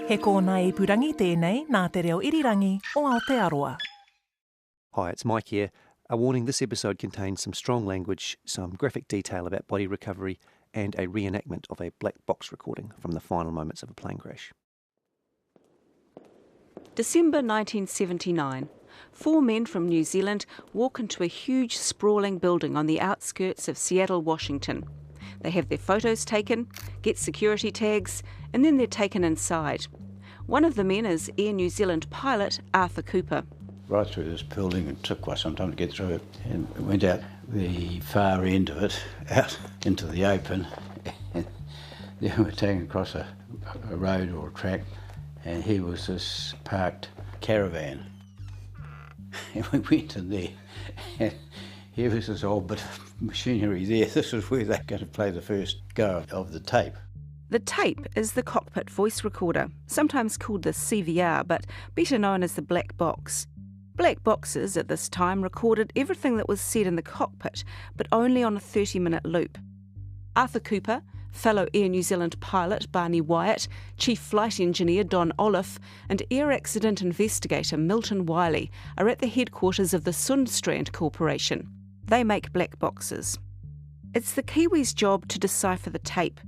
He kōna ipurangi tēnei nā te reo irirangi o Aotearoa. Hi, it's Mike here. A warning, this episode contains some strong language, some graphic detail about body recovery, and a reenactment of a black box recording from the final moments of a plane crash. December 1979. 4 men from New Zealand walk into a huge sprawling building on the outskirts of Seattle, Washington. They have their photos taken, get security tags, and then they're taken inside. One of the men is Air New Zealand pilot Arthur Cooper. Right through this building, it took quite some time to get through it, and we went out the far end of it, out into the open, and then we were taken across a road or a track, and here was this parked caravan. And we went in there, and here was this old bit of machinery there. This is where they're going to play the first go of the tape. The tape is the cockpit voice recorder, sometimes called the CVR, but better known as the black box. Black boxes at this time recorded everything that was said in the cockpit, but only on a 30-minute loop. Arthur Cooper, fellow Air New Zealand pilot Barney Wyatt, Chief Flight Engineer Don Olliff, and Air Accident Investigator Milton Wiley are at the headquarters of the Sundstrand Corporation. They make black boxes. It's the Kiwis' job to decipher the tape,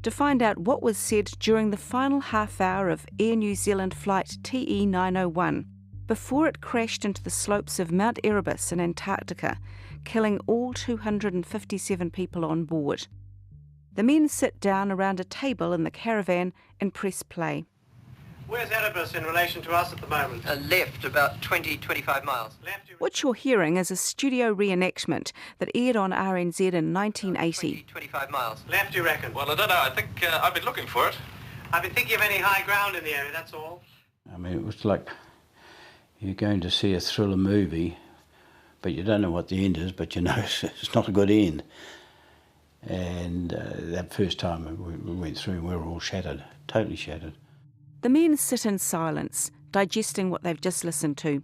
to find out what was said during the final half hour of Air New Zealand flight TE 901, before it crashed into the slopes of Mount Erebus in Antarctica, killing all 257 people on board. The men sit down around a table in the caravan and press play. Where's Erebus in relation to us at the moment? Left, about 20-25 miles. What you're hearing is a studio reenactment that aired on RNZ in 1980. 25 miles. Left, you reckon? Well, I don't know. I think I've been looking for it. I've been thinking of any high ground in the area, that's all. I mean, it was like you're going to see a thriller movie, but you don't know what the end is, but you know it's not a good end. And that first time we went through, we were all shattered, totally shattered. The men sit in silence, digesting what they've just listened to.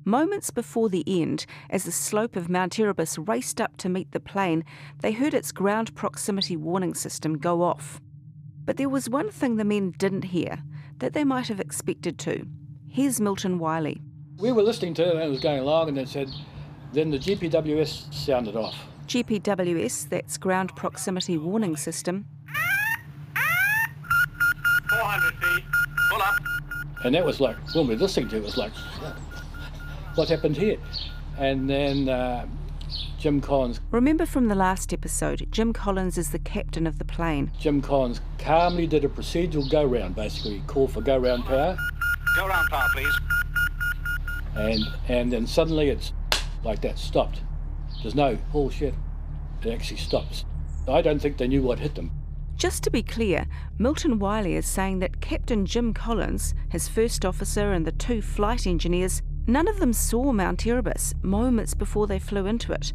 Moments before the end, as the slope of Mount Erebus raced up to meet the plane, they heard its ground proximity warning system go off. But there was one thing the men didn't hear that they might have expected to. Here's Milton Wiley. We were listening to it and it was going along, and it said, then the GPWS sounded off. GPWS, that's Ground Proximity Warning System. 400 feet. Pull up. And that was like, when we were listening to it, it was like, what happened here? And then Jim Collins. Remember from the last episode, Jim Collins is the captain of the plane. Jim Collins calmly did a procedural go-round, basically. He called for go-round power. Go round power, please. And then suddenly it's like that, stopped. There's no bullshit. It actually stops. I don't think they knew what hit them. Just to be clear, Milton Wiley is saying that Captain Jim Collins, his first officer, and the 2 flight engineers, none of them saw Mount Erebus moments before they flew into it.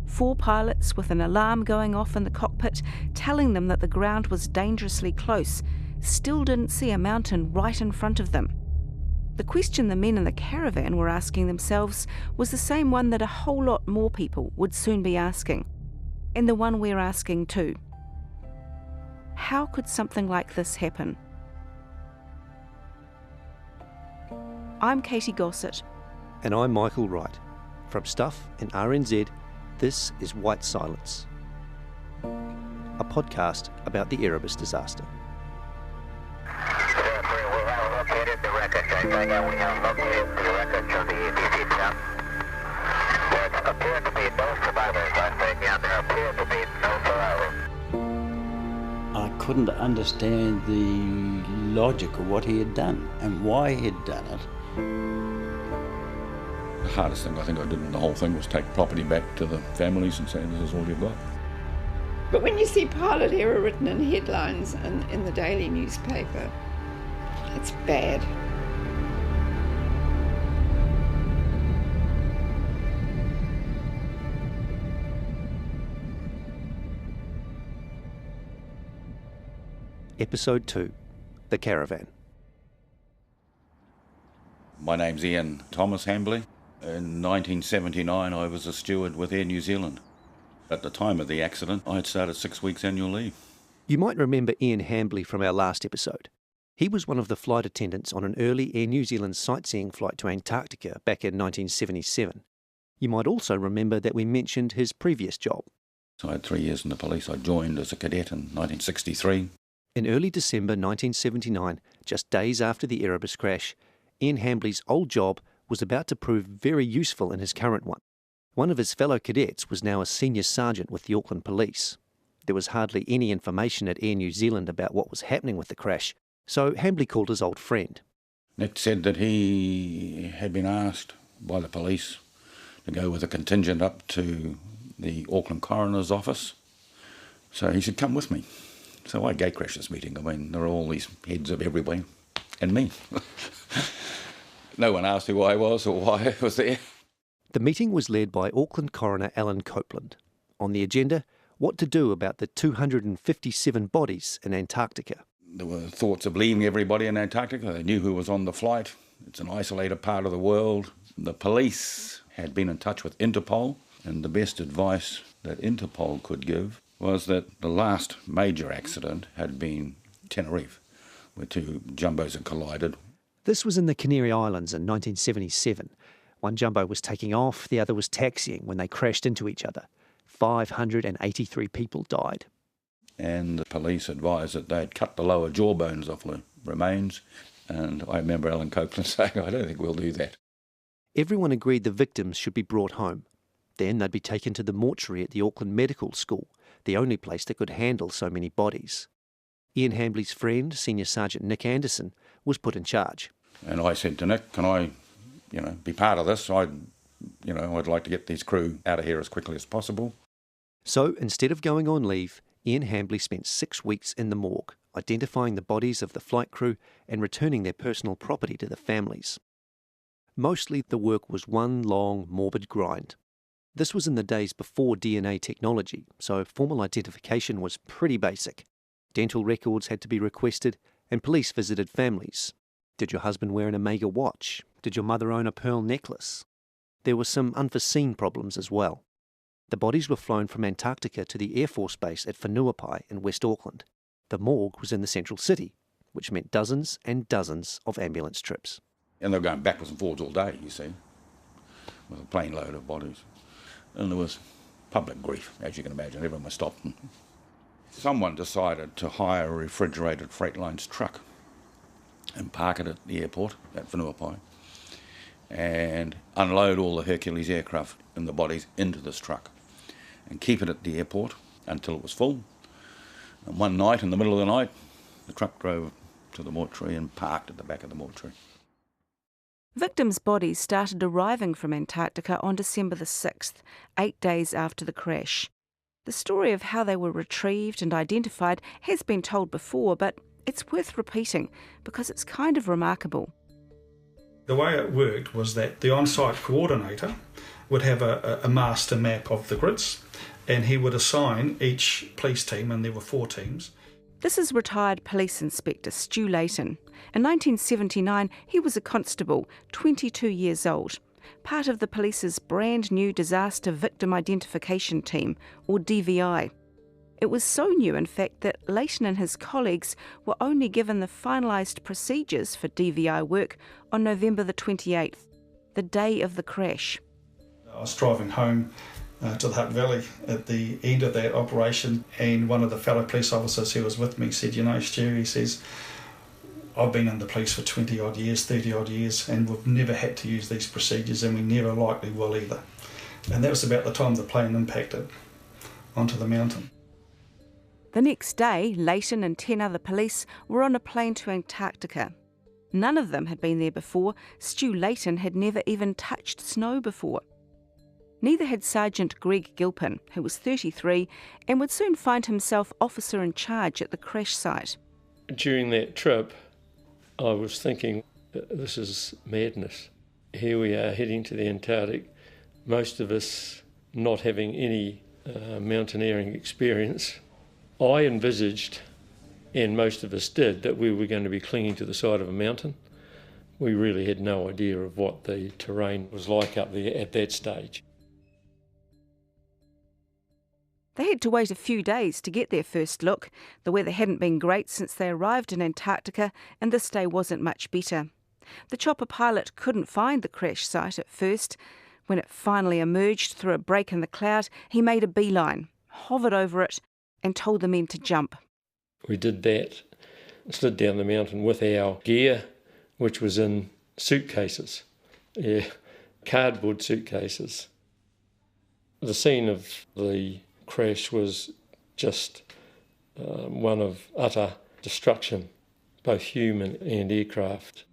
4 pilots with an alarm going off in the cockpit telling them that the ground was dangerously close still didn't see a mountain right in front of them. The question the men in the caravan were asking themselves was the same one that a whole lot more people would soon be asking, and the one we're asking too. How could something like this happen? I'm Katy Gosset. And I'm Michael Wright. From Stuff and RNZ, this is White Silence, a podcast about the Erebus disaster. We have located the wreckage. I tell you, we have located the wreckage of the EBC stuff. There appear to be no survivors. I think, yeah, there appear to be no survivors. I couldn't understand the logic of what he had done and why he had done it. The hardest thing I think I did in the whole thing was take property back to the families and say, this is all you've got. But when you see pilot error written in headlines and in the daily newspaper, it's bad. Episode 2, The Caravan. My name's Ian Thomas Hambley. In 1979, I was a steward with Air New Zealand. At the time of the accident, I had started 6 weeks annual leave. You might remember Ian Hambley from our last episode. He was one of the flight attendants on an early Air New Zealand sightseeing flight to Antarctica back in 1977. You might also remember that we mentioned his previous job. So I had 3 years in the police. I joined as a cadet in 1963. In early December 1979, just days after the Erebus crash, Ian Hambley's old job was about to prove very useful in his current one. One of his fellow cadets was now a senior sergeant with the Auckland Police. There was hardly any information at Air New Zealand about what was happening with the crash, so Hambley called his old friend. Nick said that he had been asked by the police to go with a contingent up to the Auckland Coroner's office. So he said, come with me. So I gatecrashed this meeting. I mean, there are all these heads of everybody, and me. No one asked who I was or why I was there. The meeting was led by Auckland Coroner Alan Copeland. On the agenda, what to do about the 257 bodies in Antarctica. There were thoughts of leaving everybody in Antarctica. They knew who was on the flight. It's an isolated part of the world. The police had been in touch with Interpol, and the best advice that Interpol could give was that the last major accident had been Tenerife, where two jumbos had collided. This was in the Canary Islands in 1977. One jumbo was taking off, the other was taxiing when they crashed into each other. 583 people died. And the police advised that they'd cut the lower jawbones off the remains, and I remember Alan Copeland saying, I don't think we'll do that. Everyone agreed the victims should be brought home. Then they'd be taken to the mortuary at the Auckland Medical School, the only place that could handle so many bodies. Ian Hambley's friend, Senior Sergeant Nick Anderson, was put in charge. And I said to Nick, can I, be part of this? I'd like to get these crew out of here as quickly as possible. So instead of going on leave, Ian Hambley spent 6 weeks in the morgue, identifying the bodies of the flight crew and returning their personal property to the families. Mostly the work was one long, morbid grind. This was in the days before DNA technology, so formal identification was pretty basic. Dental records had to be requested, and police visited families. Did your husband wear an Omega watch? Did your mother own a pearl necklace? There were some unforeseen problems as well. The bodies were flown from Antarctica to the Air Force Base at Whanuapai in West Auckland. The morgue was in the central city, which meant dozens and dozens of ambulance trips. And they were going backwards and forwards all day, you see, with a plane load of bodies. And there was public grief, as you can imagine. Everyone was stopped. Someone decided to hire a refrigerated Freightlines truck and park it at the airport at Whanuapai and unload all the Hercules aircraft and the bodies into this truck and keep it at the airport until it was full. And one night, in the middle of the night, the truck drove to the mortuary and parked at the back of the mortuary. Victims' bodies started arriving from Antarctica on December the 6th, 8 days after the crash. The story of how they were retrieved and identified has been told before, but it's worth repeating because it's kind of remarkable. The way it worked was that the on-site coordinator would have a master map of the grids, and he would assign each police team, and there were 4 teams. This is retired Police Inspector Stu Leighton. In 1979, he was a constable, 22 years old, part of the police's brand new Disaster Victim Identification Team, or DVI. It was so new, in fact, that Leighton and his colleagues were only given the finalised procedures for DVI work on November the 28th, the day of the crash. I was driving home to the Hutt Valley at the end of that operation, and one of the fellow police officers who was with me said, Stu, he says, I've been in the police for 20 odd years, 30 odd years, and we've never had to use these procedures, and we never likely will either. And that was about the time the plane impacted onto the mountain. The next day, Leighton and 10 other police were on a plane to Antarctica. None of them had been there before. Stu Leighton had never even touched snow before. Neither had Sergeant Greg Gilpin, who was 33 and would soon find himself officer in charge at the crash site. During that trip, I was thinking, this is madness. Here we are heading to the Antarctic, most of us not having any mountaineering experience. I envisaged, and most of us did, that we were going to be clinging to the side of a mountain. We really had no idea of what the terrain was like up there at that stage. They had to wait a few days to get their first look. The weather hadn't been great since they arrived in Antarctica, and this day wasn't much better. The chopper pilot couldn't find the crash site at first. When it finally emerged through a break in the cloud, he made a beeline, hovered over it, and told the men to jump. We did that, slid down the mountain with our gear, which was in suitcases, cardboard suitcases. The scene of the crash was just one of utter destruction, both human and aircraft.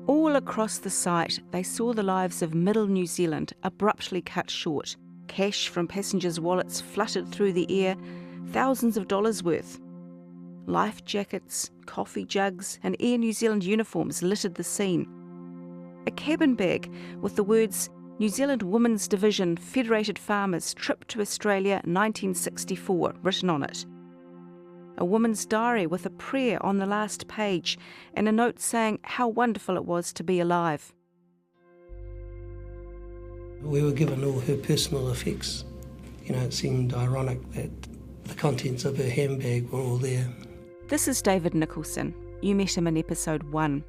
All across the site, they saw the lives of middle New Zealand abruptly cut short. Cash from passengers' wallets fluttered through the air, thousands of dollars worth. Life jackets, coffee jugs, and Air New Zealand uniforms littered the scene. A cabin bag with the words New Zealand Women's Division Federated Farmers Trip to Australia 1964 written on it. A woman's diary with a prayer on the last page and a note saying how wonderful it was to be alive. We were given all her personal effects. It seemed ironic that the contents of her handbag were all there. This is David Nicholson. You met him in episode 1.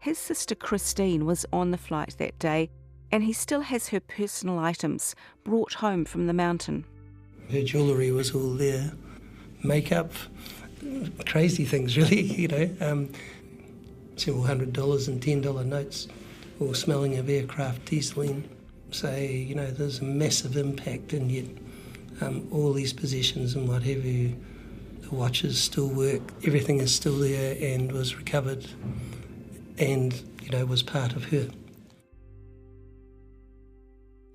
His sister Christine was on the flight that day, and he still has her personal items brought home from the mountain. Her jewellery was all there. Makeup, crazy things really, several $100 and $10 notes, all smelling of aircraft dieseling. So, there's a massive impact, and yet all these possessions and what have you, the watches still work, everything is still there and was recovered and, was part of her.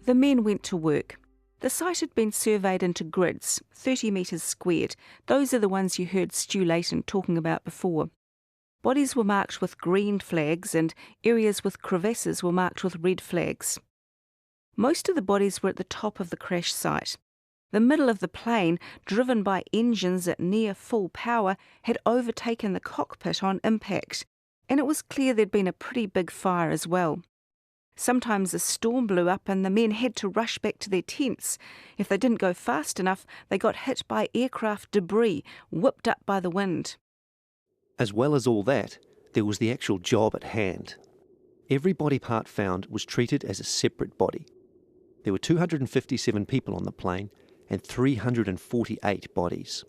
The men went to work. The site had been surveyed into grids, 30 metres squared. Those are the ones you heard Stu Layton talking about before. Bodies were marked with green flags and areas with crevasses were marked with red flags. Most of the bodies were at the top of the crash site. The middle of the plane, driven by engines at near full power, had overtaken the cockpit on impact, and it was clear there'd been a pretty big fire as well. Sometimes a storm blew up and the men had to rush back to their tents. If they didn't go fast enough, they got hit by aircraft debris, whipped up by the wind. As well as all that, there was the actual job at hand. Every body part found was treated as a separate body. There were 257 people on the plane and 348 bodies.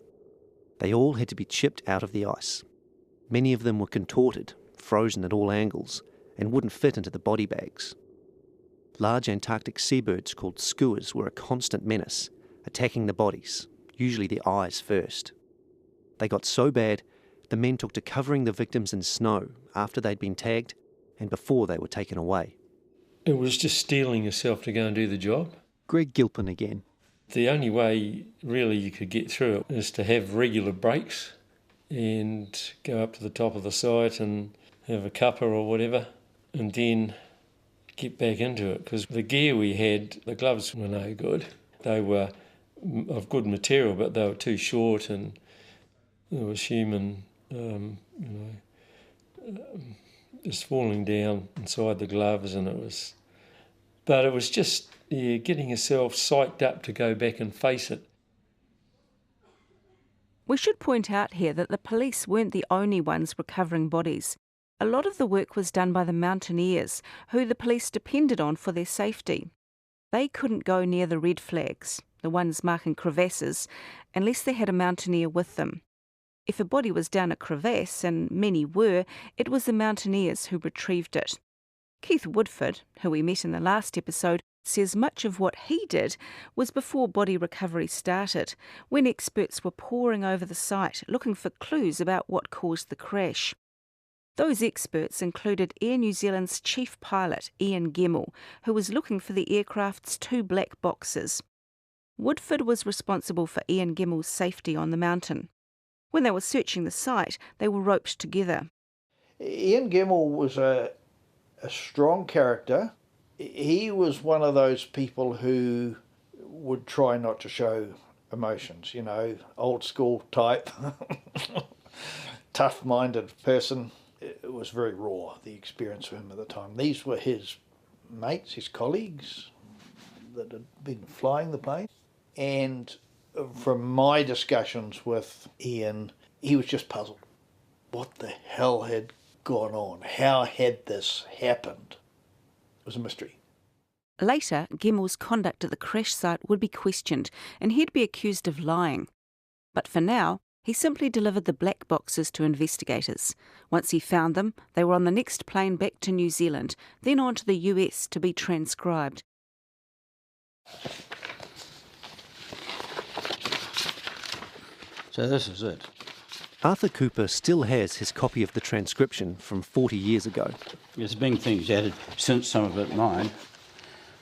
They all had to be chipped out of the ice. Many of them were contorted, frozen at all angles, and wouldn't fit into the body bags. Large Antarctic seabirds called skuas were a constant menace, attacking the bodies, usually the eyes first. They got so bad, the men took to covering the victims in snow after they'd been tagged and before they were taken away. It was just steeling yourself to go and do the job. Greg Gilpin again. The only way really you could get through it is to have regular breaks and go up to the top of the site and have a cuppa or whatever, and then get back into it, because the gear we had, the gloves were no good. They were of good material, but they were too short, and there was human, just falling down inside the gloves, and it was just getting yourself psyched up to go back and face it. We should point out here that the police weren't the only ones recovering bodies. A lot of the work was done by the mountaineers, who the police depended on for their safety. They couldn't go near the red flags, the ones marking crevasses, unless they had a mountaineer with them. If a body was down a crevasse, and many were, it was the mountaineers who retrieved it. Keith Woodford, who we met in the last episode, says much of what he did was before body recovery started, when experts were poring over the site looking for clues about what caused the crash. Those experts included Air New Zealand's chief pilot, Ian Gemmell, who was looking for the aircraft's 2 black boxes. Woodford was responsible for Ian Gemmell's safety on the mountain. When they were searching the site, they were roped together. Ian Gemmell was a strong character. He was one of those people who would try not to show emotions, old school type, tough-minded person. It was very raw, the experience for him at the time. These were his mates, his colleagues, that had been flying the plane. And from my discussions with Ian, he was just puzzled. What the hell had gone on? How had this happened? It was a mystery. Later, Gemmell's conduct at the crash site would be questioned and he'd be accused of lying. But for now, he simply delivered the black boxes to investigators. Once he found them, they were on the next plane back to New Zealand, then on to the US to be transcribed. So this is it. Arthur Cooper still has his copy of the transcription from 40 years ago. There's been things added since, some of it mine.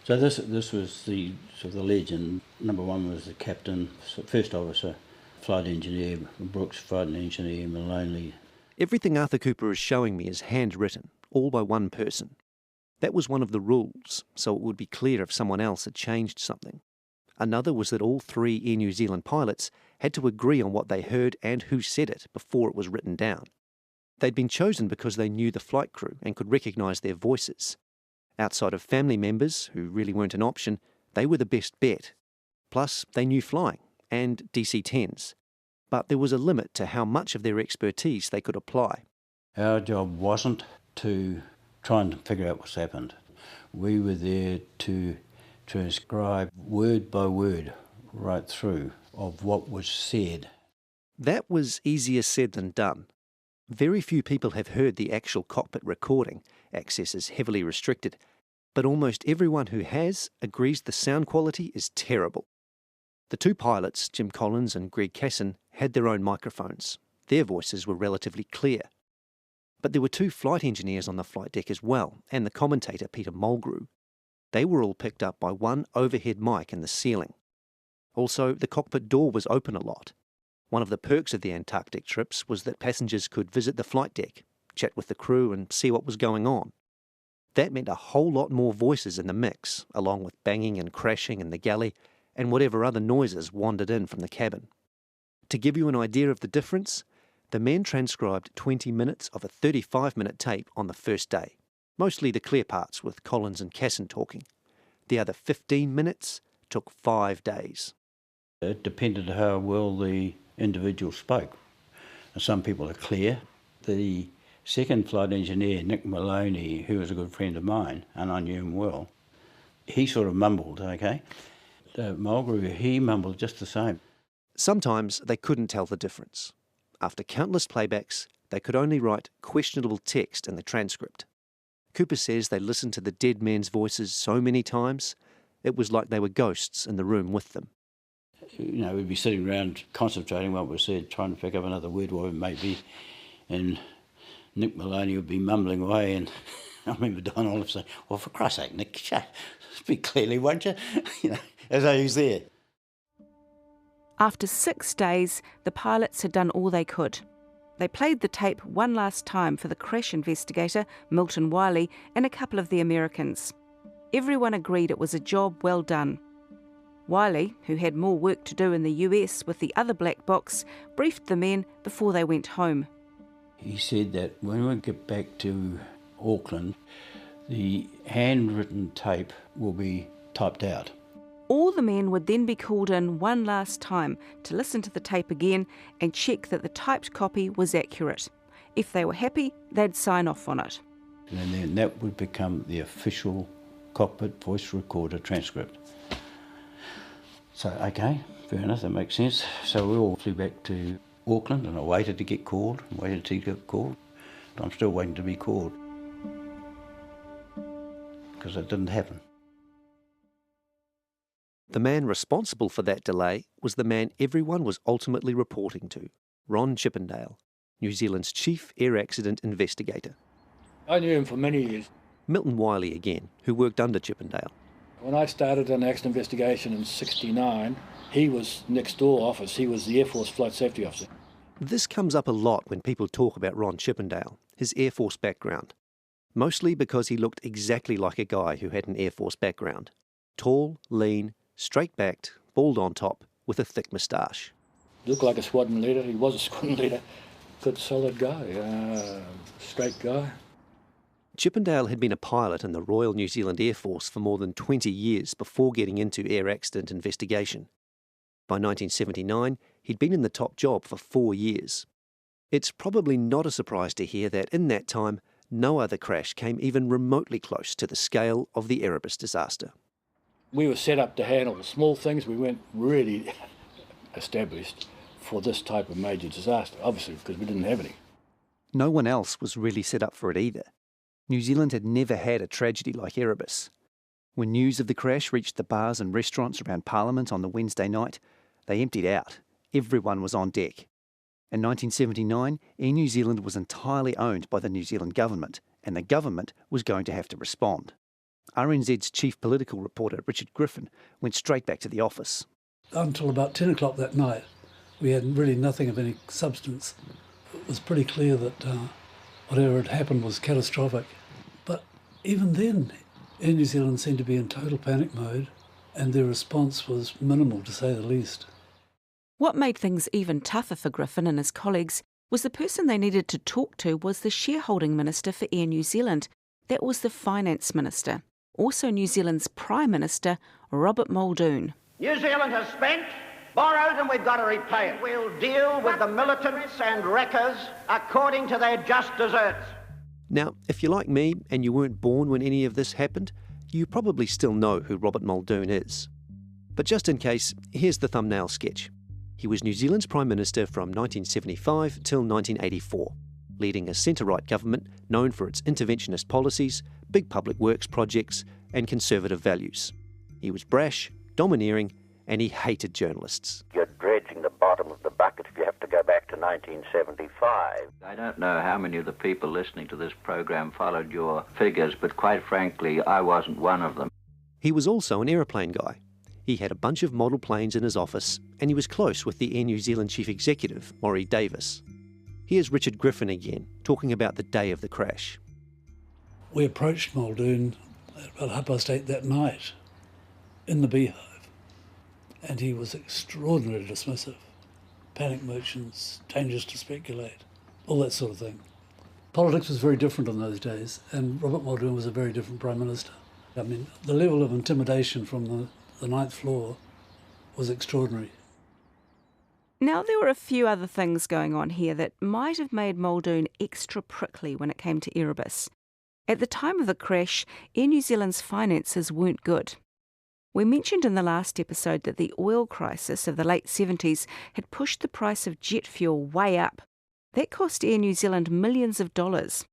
So this was the sort of the legend. Number one was the captain, first officer, flight engineer, Brooks, flight engineer, Maloney. Everything Arthur Cooper is showing me is handwritten, all by one person. That was one of the rules, so it would be clear if someone else had changed something. Another was that all 3 Air New Zealand pilots had to agree on what they heard and who said it before it was written down. They'd been chosen because they knew the flight crew and could recognise their voices. Outside of family members, who really weren't an option, they were the best bet. Plus, they knew flying and DC-10s. But there was a limit to how much of their expertise they could apply. Our job wasn't to try and figure out what's happened. We were there to transcribe word by word right through of what was said. That was easier said than done. Very few people have heard the actual cockpit recording. Access is heavily restricted. But almost everyone who has agrees the sound quality is terrible. The 2 pilots, Jim Collins and Greg Casson, had their own microphones. Their voices were relatively clear. But there were 2 flight engineers on the flight deck as well, and the commentator, Peter Mulgrew. They were all picked up by one overhead mic in the ceiling. Also, the cockpit door was open a lot. One of the perks of the Antarctic trips was that passengers could visit the flight deck, chat with the crew and see what was going on. That meant a whole lot more voices in the mix, along with banging and crashing in the galley and whatever other noises wandered in from the cabin. To give you an idea of the difference, the men transcribed 20 minutes of a 35-minute tape on the first day, mostly the clear parts with Collins and Casson talking. The other 15 minutes took 5 days. It depended how well the individual spoke. Some people are clear. The second flight engineer, Nick Maloney, who was a good friend of mine, and I knew him well, he sort of mumbled, okay? Mulgrew, he mumbled just the same. Sometimes they couldn't tell the difference. After countless playbacks, they could only write questionable text in the transcript. Cooper says they listened to the dead men's voices so many times, it was like they were ghosts in the room with them. You know, we'd be sitting around concentrating what was said, trying to pick up another word, what it may be, and Nick Maloney would be mumbling away, and I remember Don Olive saying, "Well, for Christ's sake, Nick, speak clearly, won't you?" You know, as though he was there. After 6 days, the pilots had done all they could. They played the tape one last time for the crash investigator, Milton Wiley, and a couple of the Americans. Everyone agreed it was a job well done. Wiley, who had more work to do in the US with the other black box, briefed the men before they went home. He said that when we get back to Auckland, the handwritten tape will be typed out. All the men would then be called in one last time to listen to the tape again and check that the typed copy was accurate. If they were happy, they'd sign off on it. And then that would become the official cockpit voice recorder transcript. So, okay, fair enough, that makes sense. So we all flew back to Auckland, and I waited to get called, waited to get called. I'm still waiting to be called, because it didn't happen. The man responsible for that delay was the man everyone was ultimately reporting to, Ron Chippendale, New Zealand's chief air accident investigator. I knew him for many years. Milton Wiley again, who worked under Chippendale. When I started an accident investigation in '69, he was next door office. He was the Air Force Flight Safety Officer. This comes up a lot when people talk about Ron Chippendale, his Air Force background. Mostly because he looked exactly like a guy who had an Air Force background. Tall, lean, straight-backed, bald on top, with a thick moustache. Looked like a squadron leader. He was a squadron leader. Good, solid guy, straight guy. Chippendale had been a pilot in the Royal New Zealand Air Force for more than 20 years before getting into air accident investigation. By 1979, he'd been in the top job for 4 years. It's probably not a surprise to hear that in that time, no other crash came even remotely close to the scale of the Erebus disaster. We were set up to handle the small things. We weren't really established for this type of major disaster, obviously, because we didn't have any. No one else was really set up for it either. New Zealand had never had a tragedy like Erebus. When news of the crash reached the bars and restaurants around Parliament on the Wednesday night, they emptied out. Everyone was on deck. In 1979, Air New Zealand was entirely owned by the New Zealand government, and the government was going to have to respond. RNZ's chief political reporter, Richard Griffin, went straight back to the office. Until about 10 o'clock that night, we had really nothing of any substance. It was pretty clear that whatever had happened was catastrophic. But even then, Air New Zealand seemed to be in total panic mode, and their response was minimal, to say the least. What made things even tougher for Griffin and his colleagues was the person they needed to talk to was the shareholding minister for Air New Zealand. That was the finance minister, also New Zealand's Prime Minister, Robert Muldoon. New Zealand has spent, borrowed, and we've got to repay it. We'll deal with the militants and wreckers according to their just deserts. Now, if you're like me and you weren't born when any of this happened, you probably still know who Robert Muldoon is. But just in case, here's the thumbnail sketch. He was New Zealand's Prime Minister from 1975 till 1984, leading a centre-right government known for its interventionist policies, big public works projects, and conservative values. He was brash, domineering, and he hated journalists. You're dredging the bottom of the bucket if you have to go back to 1975. I don't know how many of the people listening to this program followed your figures, but quite frankly, I wasn't one of them. He was also an aeroplane guy. He had a bunch of model planes in his office, and he was close with the Air New Zealand chief executive, Maury Davis. Here's Richard Griffin again, talking about the day of the crash. We approached Muldoon at about 8:30 that night in the Beehive, and he was extraordinarily dismissive. Panic merchants, dangerous to speculate, all that sort of thing. Politics was very different in those days, and Robert Muldoon was a very different Prime Minister. I mean, the level of intimidation from the ninth floor was extraordinary. Now, there were a few other things going on here that might have made Muldoon extra prickly when it came to Erebus. At the time of the crash, Air New Zealand's finances weren't good. We mentioned in the last episode that the oil crisis of the late 70s had pushed the price of jet fuel way up. That cost Air New Zealand millions of dollars.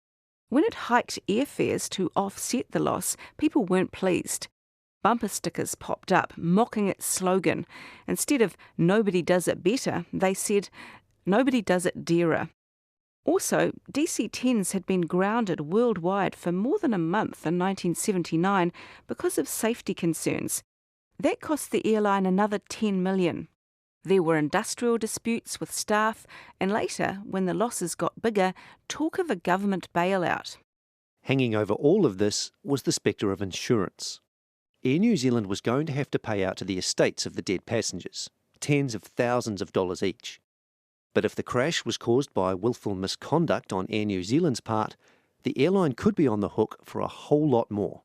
When it hiked airfares to offset the loss, people weren't pleased. Bumper stickers popped up, mocking its slogan. Instead of "nobody does it better," they said "nobody does it dearer." Also, DC-10s had been grounded worldwide for more than a month in 1979 because of safety concerns. That cost the airline another $10 million. There were industrial disputes with staff, and later, when the losses got bigger, talk of a government bailout. Hanging over all of this was the spectre of insurance. Air New Zealand was going to have to pay out to the estates of the dead passengers, tens of thousands of dollars each. But if the crash was caused by willful misconduct on Air New Zealand's part, the airline could be on the hook for a whole lot more.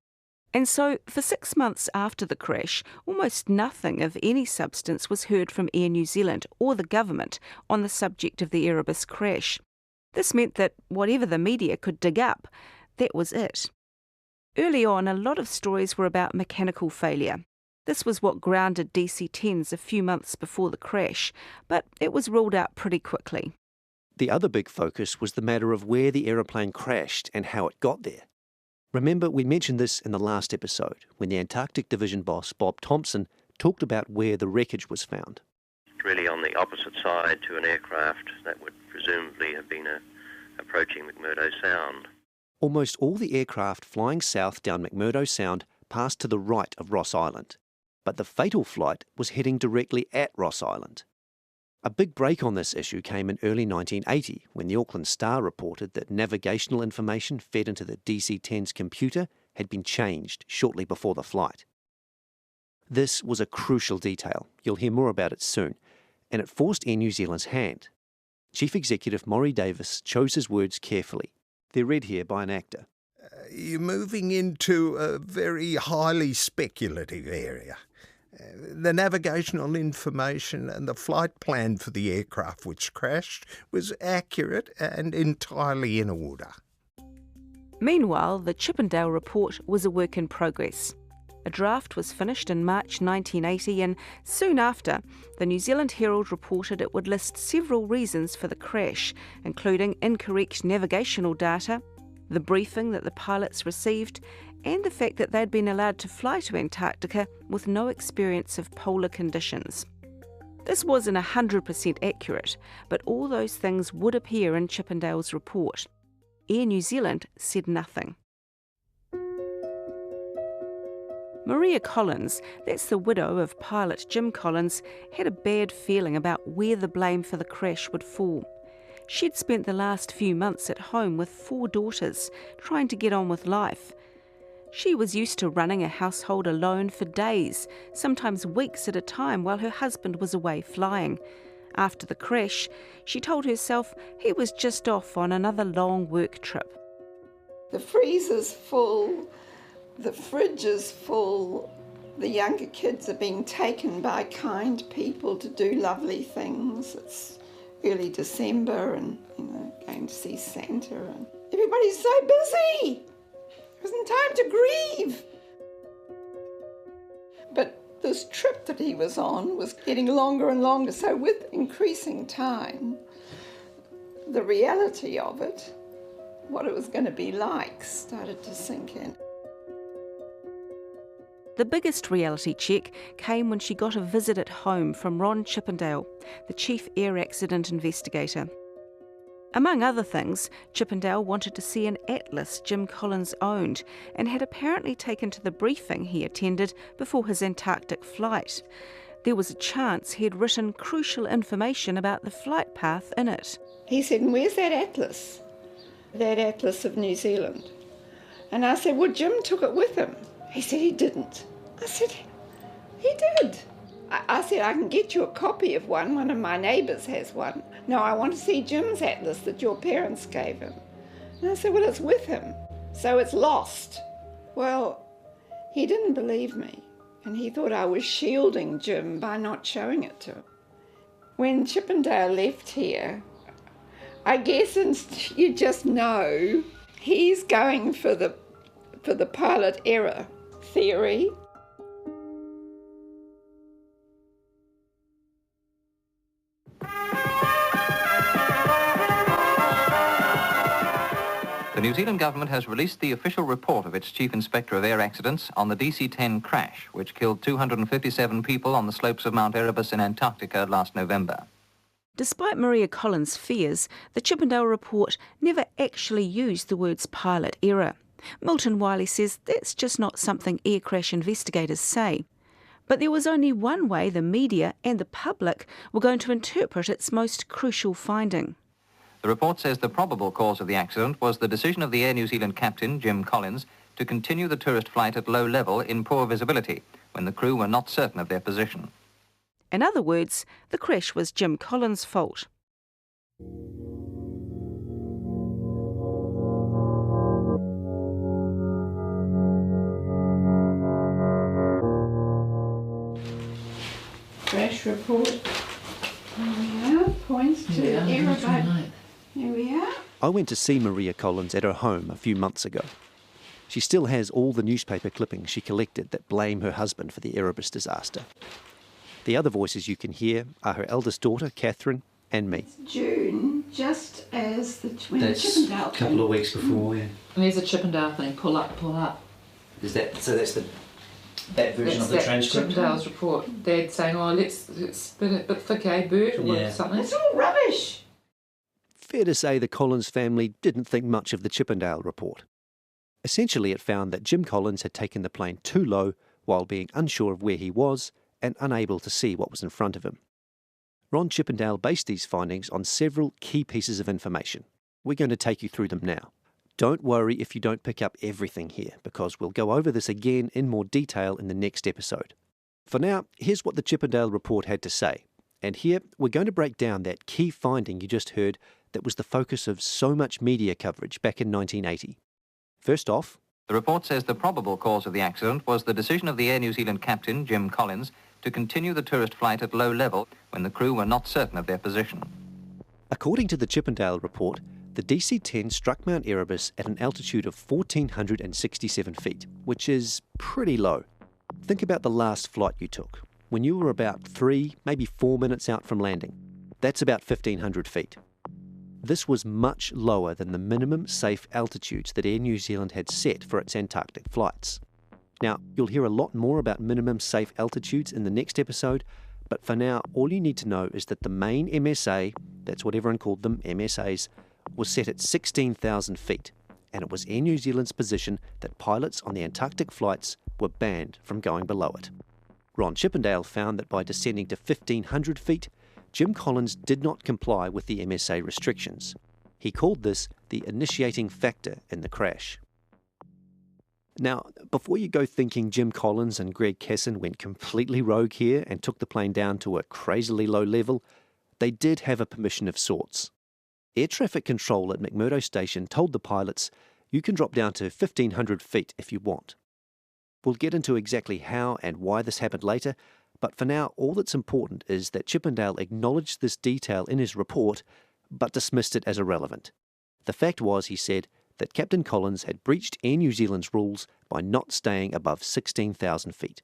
And so, for 6 months after the crash, almost nothing of any substance was heard from Air New Zealand or the government on the subject of the Erebus crash. This meant that whatever the media could dig up, that was it. Early on, a lot of stories were about mechanical failure. This was what grounded DC-10s a few months before the crash, but it was ruled out pretty quickly. The other big focus was the matter of where the aeroplane crashed and how it got there. Remember, we mentioned this in the last episode, when the Antarctic Division boss, Bob Thompson, talked about where the wreckage was found. Really on the opposite side to an aircraft that would presumably have been approaching McMurdo Sound. Almost all the aircraft flying south down McMurdo Sound passed to the right of Ross Island, but the fatal flight was heading directly at Ross Island. A big break on this issue came in early 1980 when the Auckland Star reported that navigational information fed into the DC-10's computer had been changed shortly before the flight. This was a crucial detail, you'll hear more about it soon, and it forced Air New Zealand's hand. Chief Executive Maury Davis chose his words carefully. They're read here by an actor. you're moving into a very highly speculative area. The navigational information and the flight plan for the aircraft which crashed was accurate and entirely in order. Meanwhile, the Chippendale report was a work in progress. A draft was finished in March 1980, and soon after, the New Zealand Herald reported it would list several reasons for the crash, including incorrect navigational data, the briefing that the pilots received, and the fact that they'd been allowed to fly to Antarctica with no experience of polar conditions. This wasn't 100% accurate, but all those things would appear in Chippendale's report. Air New Zealand said nothing. Maria Collins, that's the widow of pilot Jim Collins, had a bad feeling about where the blame for the crash would fall. She'd spent the last few months at home with 4 daughters, trying to get on with life. She was used to running a household alone for days, sometimes weeks at a time, while her husband was away flying. After the crash, she told herself he was just off on another long work trip. The freezer's full, the fridge is full, the younger kids are being taken by kind people to do lovely things. It's early December and, going to see Santa, and everybody's so busy. There wasn't time to grieve. But this trip that he was on was getting longer and longer, so with increasing time, the reality of it, what it was going to be like, started to sink in. The biggest reality check came when she got a visit at home from Ron Chippendale, the chief air accident investigator. Among other things, Chippendale wanted to see an atlas Jim Collins owned and had apparently taken to the briefing he attended before his Antarctic flight. There was a chance he'd written crucial information about the flight path in it. He said, "And where's that atlas? That atlas of New Zealand." And I said, "Well, Jim took it with him." He said he didn't. I said, "He did." I said, "I can get you a copy of one. One of my neighbours has one." "No, I want to see Jim's atlas that your parents gave him." And I said, "Well, it's with him, so it's lost." Well, he didn't believe me, and he thought I was shielding Jim by not showing it to him. When Chippendale left here, I guess you just know he's going for the pilot error theory. The New Zealand government has released the official report of its Chief Inspector of Air Accidents on the DC-10 crash, which killed 257 people on the slopes of Mount Erebus in Antarctica last November. Despite Maria Collins' fears, the Chippendale report never actually used the words pilot error. Milton Wiley says that's just not something air crash investigators say. But there was only one way the media and the public were going to interpret its most crucial finding. The report says the probable cause of the accident was the decision of the Air New Zealand captain, Jim Collins, to continue the tourist flight at low level in poor visibility, when the crew were not certain of their position. In other words, the crash was Jim Collins' fault. Crash report. Here we are. Points to error by... Here we are. I went to see Maria Collins at her home a few months ago. She still has all the newspaper clippings she collected that blame her husband for the Erebus disaster. The other voices you can hear are her eldest daughter, Catherine, and me. It's June, just as when the Chippendale a couple of weeks before, yeah. And there's a Chippendale thing, pull up, pull up. Is that, so that's that version that's of the transcript? Chippendale's report. Dad saying, "Oh, let's spin it a bit thick, eh, Bert?" Or something. It's all rubbish. Fair to say the Collins family didn't think much of the Chippendale report. Essentially, it found that Jim Collins had taken the plane too low while being unsure of where he was and unable to see what was in front of him. Ron Chippendale based these findings on several key pieces of information. We're going to take you through them now. Don't worry if you don't pick up everything here, because we'll go over this again in more detail in the next episode. For now, here's what the Chippendale report had to say. And here, we're going to break down that key finding you just heard that was the focus of so much media coverage back in 1980. First off, The report says the probable cause of the accident was the decision of the Air New Zealand captain, Jim Collins, to continue the tourist flight at low level when the crew were not certain of their position. According to the Chippendale report, the DC-10 struck Mount Erebus at an altitude of 1,467 feet, which is pretty low. Think about the last flight you took, when you were about 3, maybe 4 minutes out from landing. That's about 1,500 feet. This was much lower than the minimum safe altitudes that Air New Zealand had set for its Antarctic flights. Now, you'll hear a lot more about minimum safe altitudes in the next episode, but for now, all you need to know is that the main MSA, that's what everyone called them, MSAs, was set at 16,000 feet, and it was Air New Zealand's position that pilots on the Antarctic flights were banned from going below it. Ron Chippendale found that by descending to 1,500 feet, Jim Collins did not comply with the MSA restrictions. He called this the initiating factor in the crash. Now, before you go thinking Jim Collins and Greg Casson went completely rogue here and took the plane down to a crazily low level, they did have a permission of sorts. Air traffic control at McMurdo Station told the pilots, you can drop down to 1,500 feet if you want. We'll get into exactly how and why this happened later, but for now, all that's important is that Chippendale acknowledged this detail in his report, but dismissed it as irrelevant. The fact was, he said, that Captain Collins had breached Air New Zealand's rules by not staying above 16,000 feet.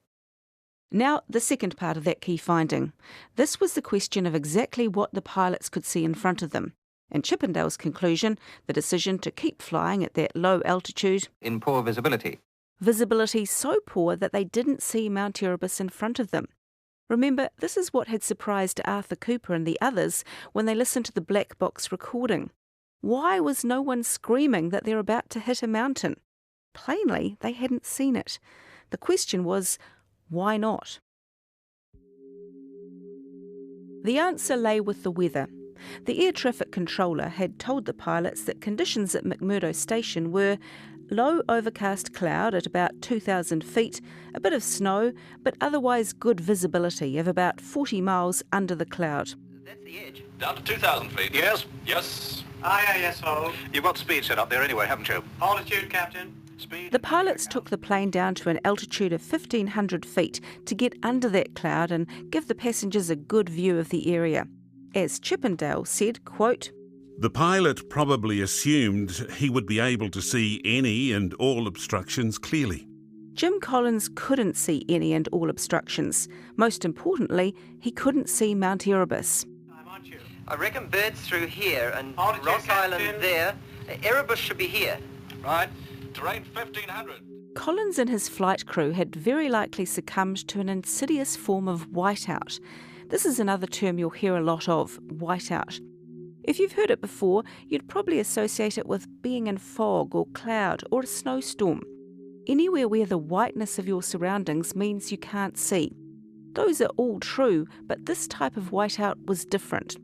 Now, the second part of that key finding. This was the question of exactly what the pilots could see in front of them. In Chippendale's conclusion, the decision to keep flying at that low altitude in poor visibility. Visibility so poor that they didn't see Mount Erebus in front of them. Remember, this is what had surprised Arthur Cooper and the others when they listened to the black box recording. Why was no one screaming that they're about to hit a mountain? Plainly, they hadn't seen it. The question was, why not? The answer lay with the weather. The air traffic controller had told the pilots that conditions at McMurdo Station were low overcast cloud at about 2,000 feet, a bit of snow, but otherwise good visibility of about 40 miles under the cloud. That's the edge. Down to 2,000 feet. Yes. Yes. Yes, hold. You've got speed set up there anyway, haven't you? Altitude, Captain. Speed. The pilots took the plane down to an altitude of 1,500 feet to get under that cloud and give the passengers a good view of the area. As Chippendale said, quote, "The pilot probably assumed he would be able to see any and all obstructions clearly." Jim Collins couldn't see any and all obstructions. Most importantly, he couldn't see Mount Erebus. I reckon birds through here and Altitude, Rock Captain. Island there. Erebus should be here. Right. Terrain 1,500. Collins and his flight crew had very likely succumbed to an insidious form of whiteout. This is another term you'll hear a lot of, whiteout. If you've heard it before, you'd probably associate it with being in fog or cloud or a snowstorm. Anywhere where the whiteness of your surroundings means you can't see. Those are all true, but this type of whiteout was different.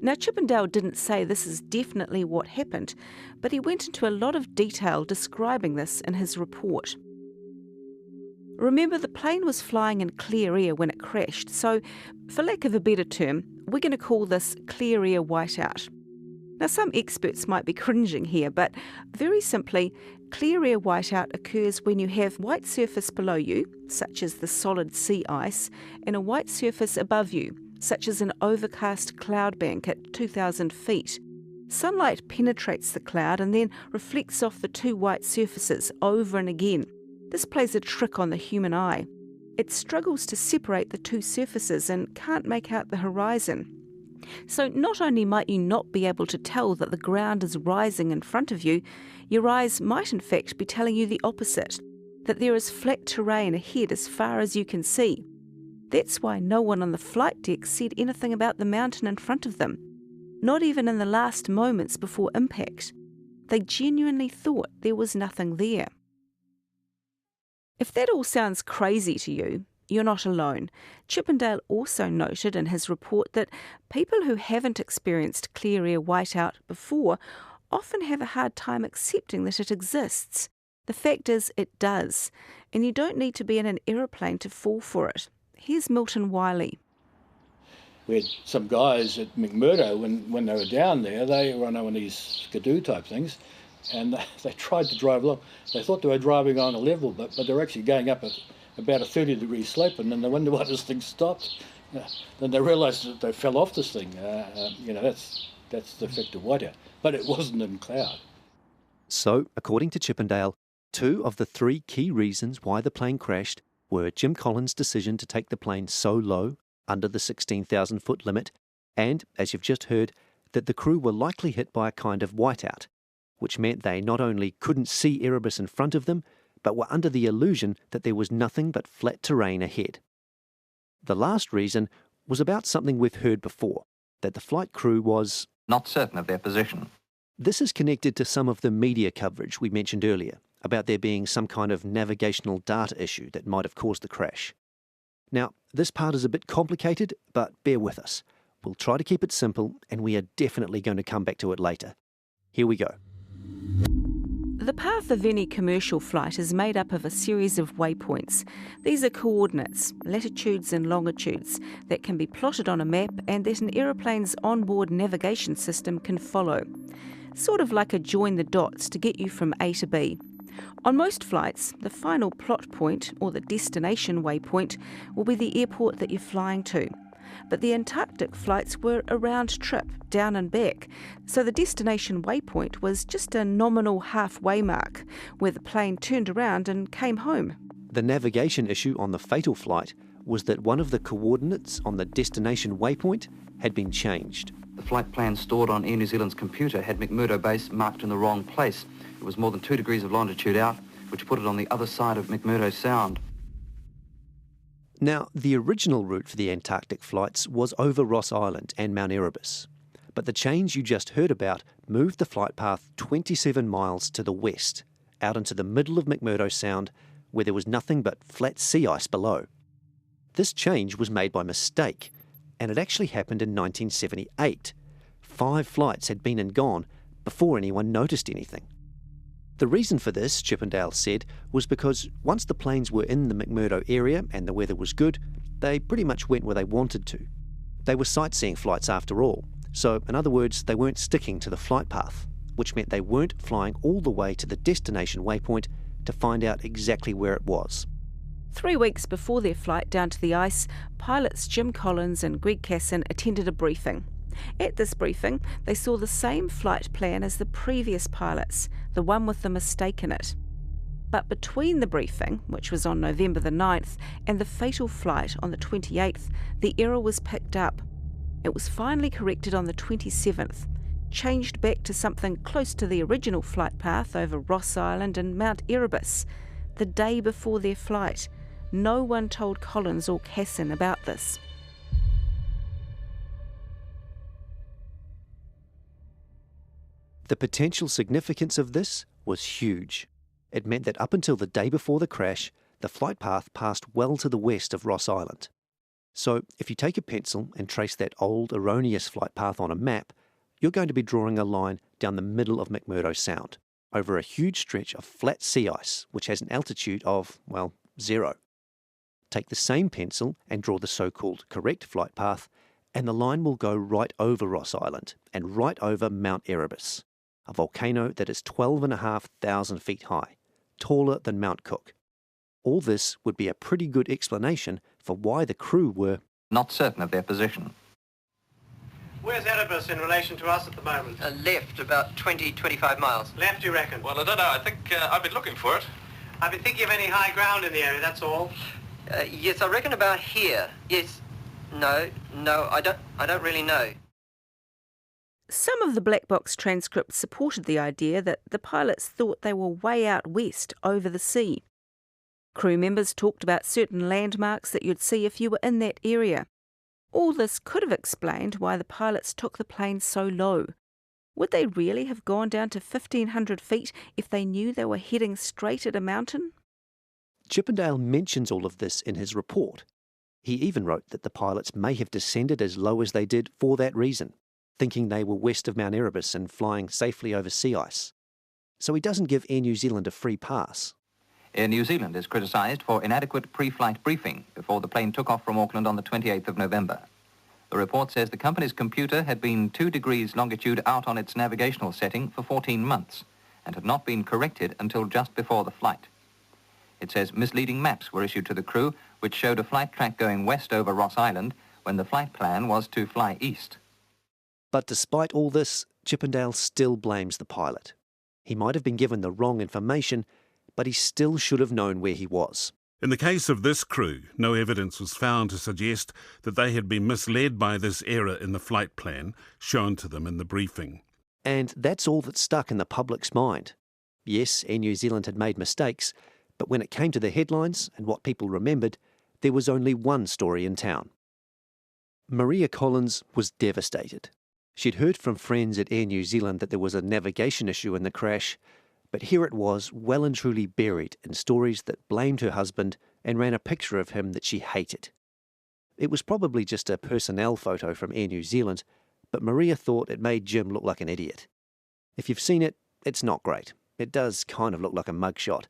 Now, Chippendale didn't say this is definitely what happened, but he went into a lot of detail describing this in his report. Remember, the plane was flying in clear air when it crashed, so, for lack of a better term, we're going to call this clear air whiteout. Now, some experts might be cringing here, but very simply, clear air whiteout occurs when you have white surface below you, such as the solid sea ice, and a white surface above you, such as an overcast cloud bank at 2,000 feet. Sunlight penetrates the cloud and then reflects off the two white surfaces over and again. This plays a trick on the human eye. It struggles to separate the two surfaces and can't make out the horizon. So not only might you not be able to tell that the ground is rising in front of you, your eyes might in fact be telling you the opposite, that there is flat terrain ahead as far as you can see. That's why no one on the flight deck said anything about the mountain in front of them, not even in the last moments before impact. They genuinely thought there was nothing there. If that all sounds crazy to you, you're not alone. Chippendale also noted in his report that people who haven't experienced clear air whiteout before often have a hard time accepting that it exists. The fact is, it does, and you don't need to be in an aeroplane to fall for it. Here's Milton Wiley. We had some guys at McMurdo, when they were down there, they were on one of these skidoo type things. and they tried to drive along. They thought they were driving on a level, but they were actually going up about a 30-degree slope, and then they wondered why this thing stopped. Then they realised that they fell off this thing. That's the effect of whiteout. But it wasn't in cloud. So, according to Chippendale, 2 of the 3 key reasons why the plane crashed were Jim Collins' decision to take the plane so low, under the 16,000-foot limit, and, as you've just heard, that the crew were likely hit by a kind of whiteout, which meant they not only couldn't see Erebus in front of them, but were under the illusion that there was nothing but flat terrain ahead. The last reason was about something we've heard before, that the flight crew was not certain of their position. This is connected to some of the media coverage we mentioned earlier, about there being some kind of navigational data issue that might have caused the crash. Now, this part is a bit complicated, but bear with us. We'll try to keep it simple, and we are definitely going to come back to it later. Here we go. The path of any commercial flight is made up of a series of waypoints. These are coordinates, latitudes and longitudes, that can be plotted on a map and that an aeroplane's onboard navigation system can follow. Sort of like a join the dots to get you from A to B. On most flights, the final plot point, or the destination waypoint, will be the airport that you're flying to. But the Antarctic flights were a round trip, down and back, so the destination waypoint was just a nominal halfway mark, where the plane turned around and came home. The navigation issue on the fatal flight was that one of the coordinates on the destination waypoint had been changed. The flight plan stored on Air New Zealand's computer had McMurdo Base marked in the wrong place. It was more than 2 degrees of longitude out, which put it on the other side of McMurdo Sound. Now, the original route for the Antarctic flights was over Ross Island and Mount Erebus, but the change you just heard about moved the flight path 27 miles to the west, out into the middle of McMurdo Sound, where there was nothing but flat sea ice below. This change was made by mistake, and it actually happened in 1978. 5 flights had been and gone before anyone noticed anything. The reason for this, Chippendale said, was because once the planes were in the McMurdo area and the weather was good, they pretty much went where they wanted to. They were sightseeing flights after all, so in other words, they weren't sticking to the flight path, which meant they weren't flying all the way to the destination waypoint to find out exactly where it was. 3 weeks before their flight down to the ice, pilots Jim Collins and Greg Casson attended a briefing. At this briefing, they saw the same flight plan as the previous pilots, the one with the mistake in it. But between the briefing, which was on November the 9th, and the fatal flight on the 28th, the error was picked up. It was finally corrected on the 27th, changed back to something close to the original flight path over Ross Island and Mount Erebus, the day before their flight. No one told Collins or Casson about this. The potential significance of this was huge. It meant that up until the day before the crash, the flight path passed well to the west of Ross Island. So if you take a pencil and trace that old, erroneous flight path on a map, you're going to be drawing a line down the middle of McMurdo Sound, over a huge stretch of flat sea ice, which has an altitude of, well, 0. Take the same pencil and draw the so-called correct flight path, and the line will go right over Ross Island and right over Mount Erebus, a volcano that is 12,500 feet high, taller than Mount Cook. All this would be a pretty good explanation for why the crew were not certain of their position. Where's Erebus in relation to us at the moment? Left, about 20-25 miles. Left, you reckon? Well, I don't know. I think I've been looking for it. I've been thinking of any high ground in the area, that's all. Yes, I reckon about here. Yes. No, I don't really know. Some of the black box transcripts supported the idea that the pilots thought they were way out west over the sea. Crew members talked about certain landmarks that you'd see if you were in that area. All this could have explained why the pilots took the plane so low. Would they really have gone down to 1,500 feet if they knew they were heading straight at a mountain? Chippendale mentions all of this in his report. He even wrote that the pilots may have descended as low as they did for that reason, thinking they were west of Mount Erebus and flying safely over sea ice. So he doesn't give Air New Zealand a free pass. Air New Zealand is criticised for inadequate pre-flight briefing before the plane took off from Auckland on the 28th of November. The report says the company's computer had been 2 degrees longitude out on its navigational setting for 14 months, and had not been corrected until just before the flight. It says misleading maps were issued to the crew, which showed a flight track going west over Ross Island when the flight plan was to fly east. But despite all this, Chippendale still blames the pilot. He might have been given the wrong information, but he still should have known where he was. In the case of this crew, no evidence was found to suggest that they had been misled by this error in the flight plan shown to them in the briefing. And that's all that stuck in the public's mind. Yes, Air New Zealand had made mistakes, but when it came to the headlines and what people remembered, there was only one story in town. Maria Collins was devastated. She'd heard from friends at Air New Zealand that there was a navigation issue in the crash, but here it was, well and truly buried in stories that blamed her husband and ran a picture of him that she hated. It was probably just a personnel photo from Air New Zealand, but Maria thought it made Jim look like an idiot. If you've seen it, it's not great. It does kind of look like a mugshot.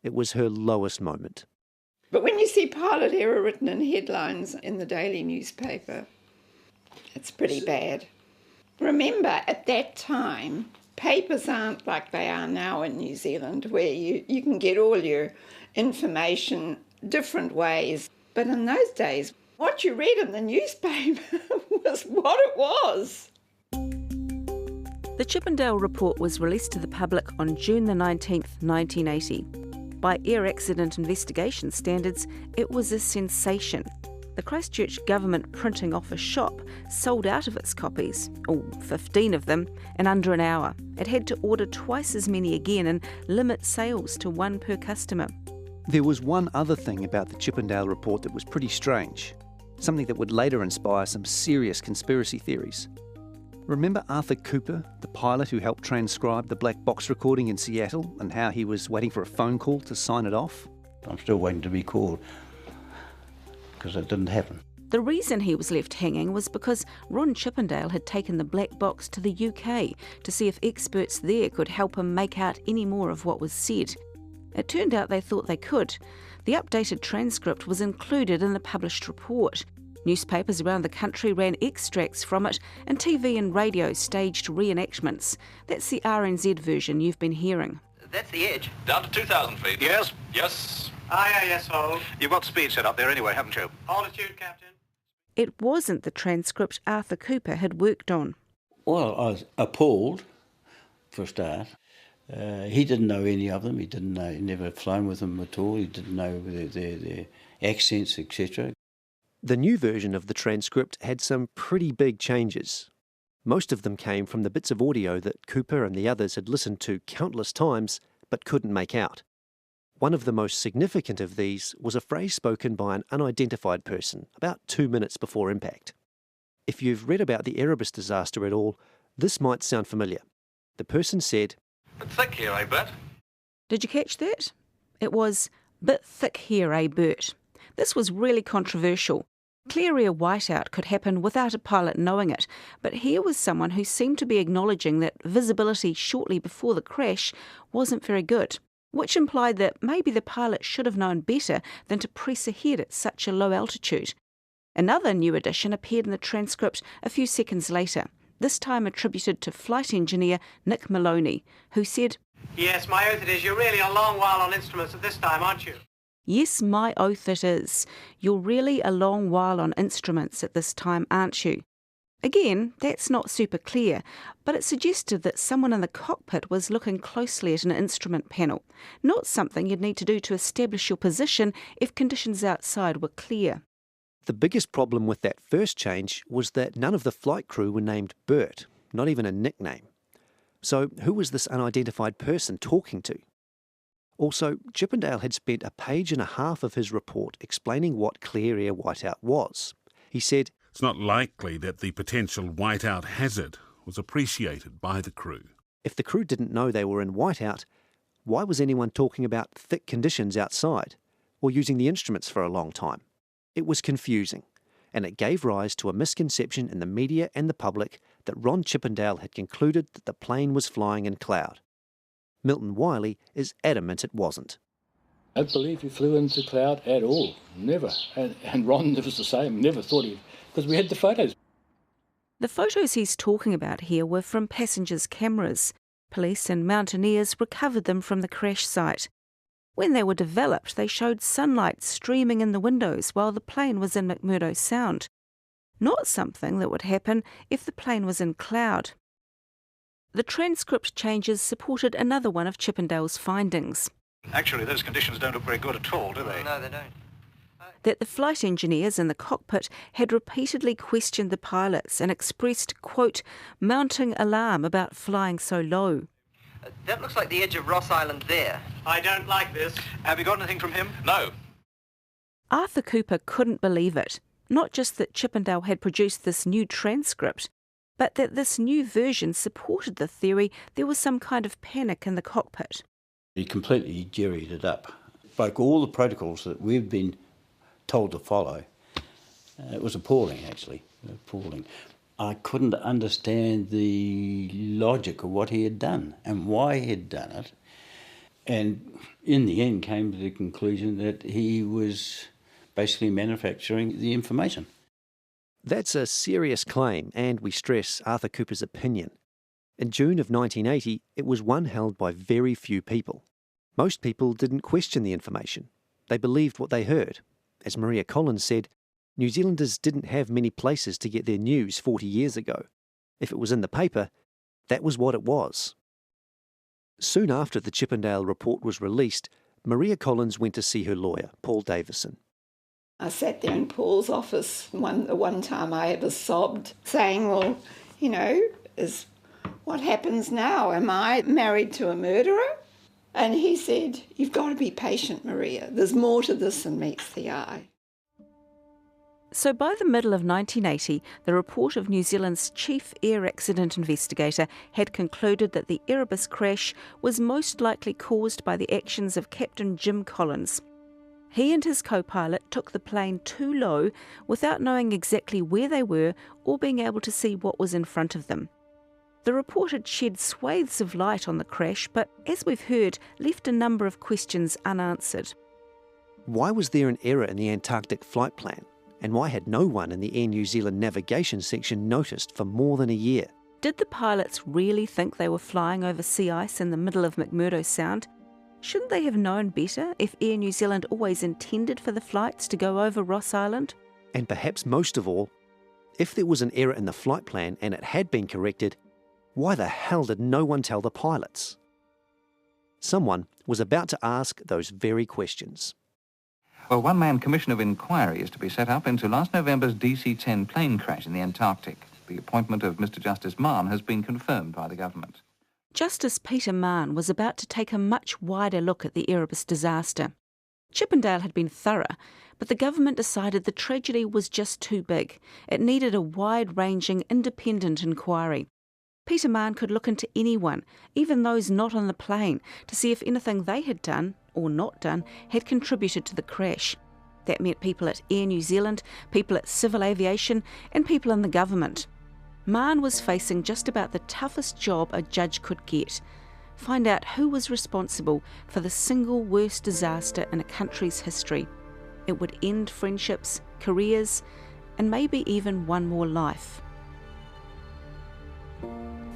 It was her lowest moment. But when you see pilot error written in headlines in the daily newspaper, it's pretty bad. Remember, at that time, papers aren't like they are now in New Zealand, where you can get all your information different ways. But in those days, what you read in the newspaper was what it was. The Chippendale report was released to the public on June the 19th, 1980. By air accident investigation standards, it was a sensation. The Christchurch Government Printing Office shop sold out of its copies, 15 of them, in under an hour. It had to order twice as many again and limit sales to one per customer. There was one other thing about the Chippendale report that was pretty strange, something that would later inspire some serious conspiracy theories. Remember Arthur Cooper, the pilot who helped transcribe the black box recording in Seattle, and how he was waiting for a phone call to sign it off? I'm still waiting to be called, because it didn't happen. The reason he was left hanging was because Ron Chippendale had taken the black box to the UK to see if experts there could help him make out any more of what was said. It turned out they thought they could. The updated transcript was included in the published report. Newspapers around the country ran extracts from it, and TV and radio staged reenactments. That's the RNZ version you've been hearing. That's the edge. Down to 2,000 feet. Yes. Yes. Yes, hold. You've got speed set up there anyway, haven't you? Altitude, Captain. It wasn't the transcript Arthur Cooper had worked on. Well, I was appalled, for a start. He didn't know any of them. He didn't know. He'd never flown with them at all. He didn't know their accents, etc. The new version of the transcript had some pretty big changes. Most of them came from the bits of audio that Cooper and the others had listened to countless times but couldn't make out. One of the most significant of these was a phrase spoken by an unidentified person about 2 minutes before impact. If you've read about the Erebus disaster at all, this might sound familiar. The person said, "Bit thick here, eh, Bert?" Did you catch that? It was, "Bit thick here, eh, Bert?" This was really controversial. Clear air whiteout could happen without a pilot knowing it, but here was someone who seemed to be acknowledging that visibility shortly before the crash wasn't very good, which implied that maybe the pilot should have known better than to press ahead at such a low altitude. Another new addition appeared in the transcript a few seconds later, this time attributed to flight engineer Nick Maloney, who said, Yes, my oath it is. You're really a long while on instruments at this time, aren't you? "Yes, my oath it is. You're really a long while on instruments at this time, aren't you?" Again, that's not super clear, but it suggested that someone in the cockpit was looking closely at an instrument panel, not something you'd need to do to establish your position if conditions outside were clear. The biggest problem with that first change was that none of the flight crew were named Bert, not even a nickname. So who was this unidentified person talking to? Also, Chippendale had spent a page and a half of his report explaining what clear air whiteout was. He said, "It's not likely that the potential whiteout hazard was appreciated by the crew." If the crew didn't know they were in whiteout, why was anyone talking about thick conditions outside or using the instruments for a long time? It was confusing, and it gave rise to a misconception in the media and the public that Ron Chippendale had concluded that the plane was flying in cloud. Milton Wiley is adamant it wasn't. I don't believe he flew into cloud at all. Never. And Ron was the same. Never thought he... Because we had the photos. The photos he's talking about here were from passengers' cameras. Police and mountaineers recovered them from the crash site. When they were developed, they showed sunlight streaming in the windows while the plane was in McMurdo Sound. Not something that would happen if the plane was in cloud. The transcript changes supported another one of Chippendale's findings. Actually, those conditions don't look very good at all, do they? No, they don't. That the flight engineers in the cockpit had repeatedly questioned the pilots and expressed, quote, mounting alarm about flying so low. That looks like the edge of Ross Island there. I don't like this. Have you got anything from him? No. Arthur Cooper couldn't believe it. Not just that Chippendale had produced this new transcript, but that this new version supported the theory there was some kind of panic in the cockpit. He completely jerried it up. Broke all the protocols that we've been told to follow. It was appalling, actually. Appalling. I couldn't understand the logic of what he had done and why he had done it. And in the end came to the conclusion that he was basically manufacturing the information. That's a serious claim, and we stress Arthur Cooper's opinion. In June of 1980, it was one held by very few people. Most people didn't question the information. They believed what they heard. As Maria Collins said, New Zealanders didn't have many places to get their news 40 years ago. If it was in the paper, that was what it was. Soon after the Chippendale report was released, Maria Collins went to see her lawyer, Paul Davison. I sat there in Paul's office one time I ever sobbed, saying, well, you know, what happens now? Am I married to a murderer? And he said, you've got to be patient, Maria. There's more to this than meets the eye. So by the middle of 1980, the report of New Zealand's chief air accident investigator had concluded that the Erebus crash was most likely caused by the actions of Captain Jim Collins. He and his co-pilot took the plane too low without knowing exactly where they were or being able to see what was in front of them. The report had shed swathes of light on the crash, but as we've heard, left a number of questions unanswered. Why was there an error in the Antarctic flight plan? And why had no one in the Air New Zealand navigation section noticed for more than a year? Did the pilots really think they were flying over sea ice in the middle of McMurdo Sound? Shouldn't they have known better if Air New Zealand always intended for the flights to go over Ross Island? And perhaps most of all, if there was an error in the flight plan and it had been corrected, why the hell did no one tell the pilots? Someone was about to ask those very questions. Well, a one-man commission of inquiry is to be set up into last November's DC-10 plane crash in the Antarctic. The appointment of Mr Justice Mann has been confirmed by the government. Justice Peter Mann was about to take a much wider look at the Erebus disaster. Chippendale had been thorough, but the government decided the tragedy was just too big. It needed a wide-ranging, independent inquiry. Peter Mann could look into anyone, even those not on the plane, to see if anything they had done, or not done, had contributed to the crash. That meant people at Air New Zealand, people at civil aviation, and people in the government. Mann was facing just about the toughest job a judge could get. Find out who was responsible for the single worst disaster in a country's history. It would end friendships, careers, and maybe even one more life.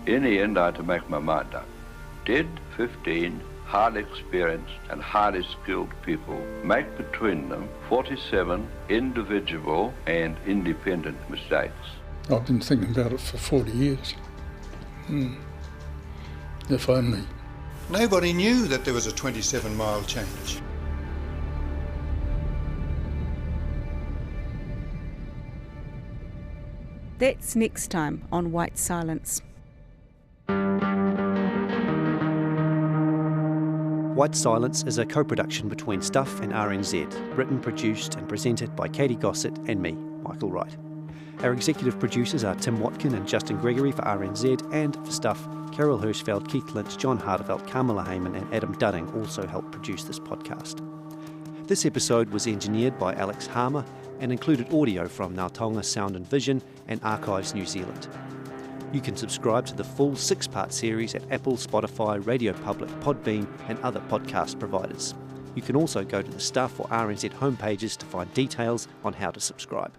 In the end, I had to make my mind up. Did 15 highly experienced and highly skilled people make between them 47 individual and independent mistakes? I've been thinking about it for 40 years. If only. Nobody knew that there was a 27-mile change. That's next time on White Silence. White Silence is a co-production between Stuff and RNZ, written, produced and presented by Katy Gosset and me, Michael Wright. Our executive producers are Tim Watkin and Justin Gregory for RNZ, and for Stuff, Carol Hirschfeld, Keith Lynch, John Hardevelt, Carmela Heyman and Adam Dudding also helped produce this podcast. This episode was engineered by Alex Harmer and included audio from Ngautonga Sound and Vision and Archives New Zealand. You can subscribe to the full 6-part series at Apple, Spotify, Radio Public, Podbean and other podcast providers. You can also go to the Stuff or RNZ homepages to find details on how to subscribe.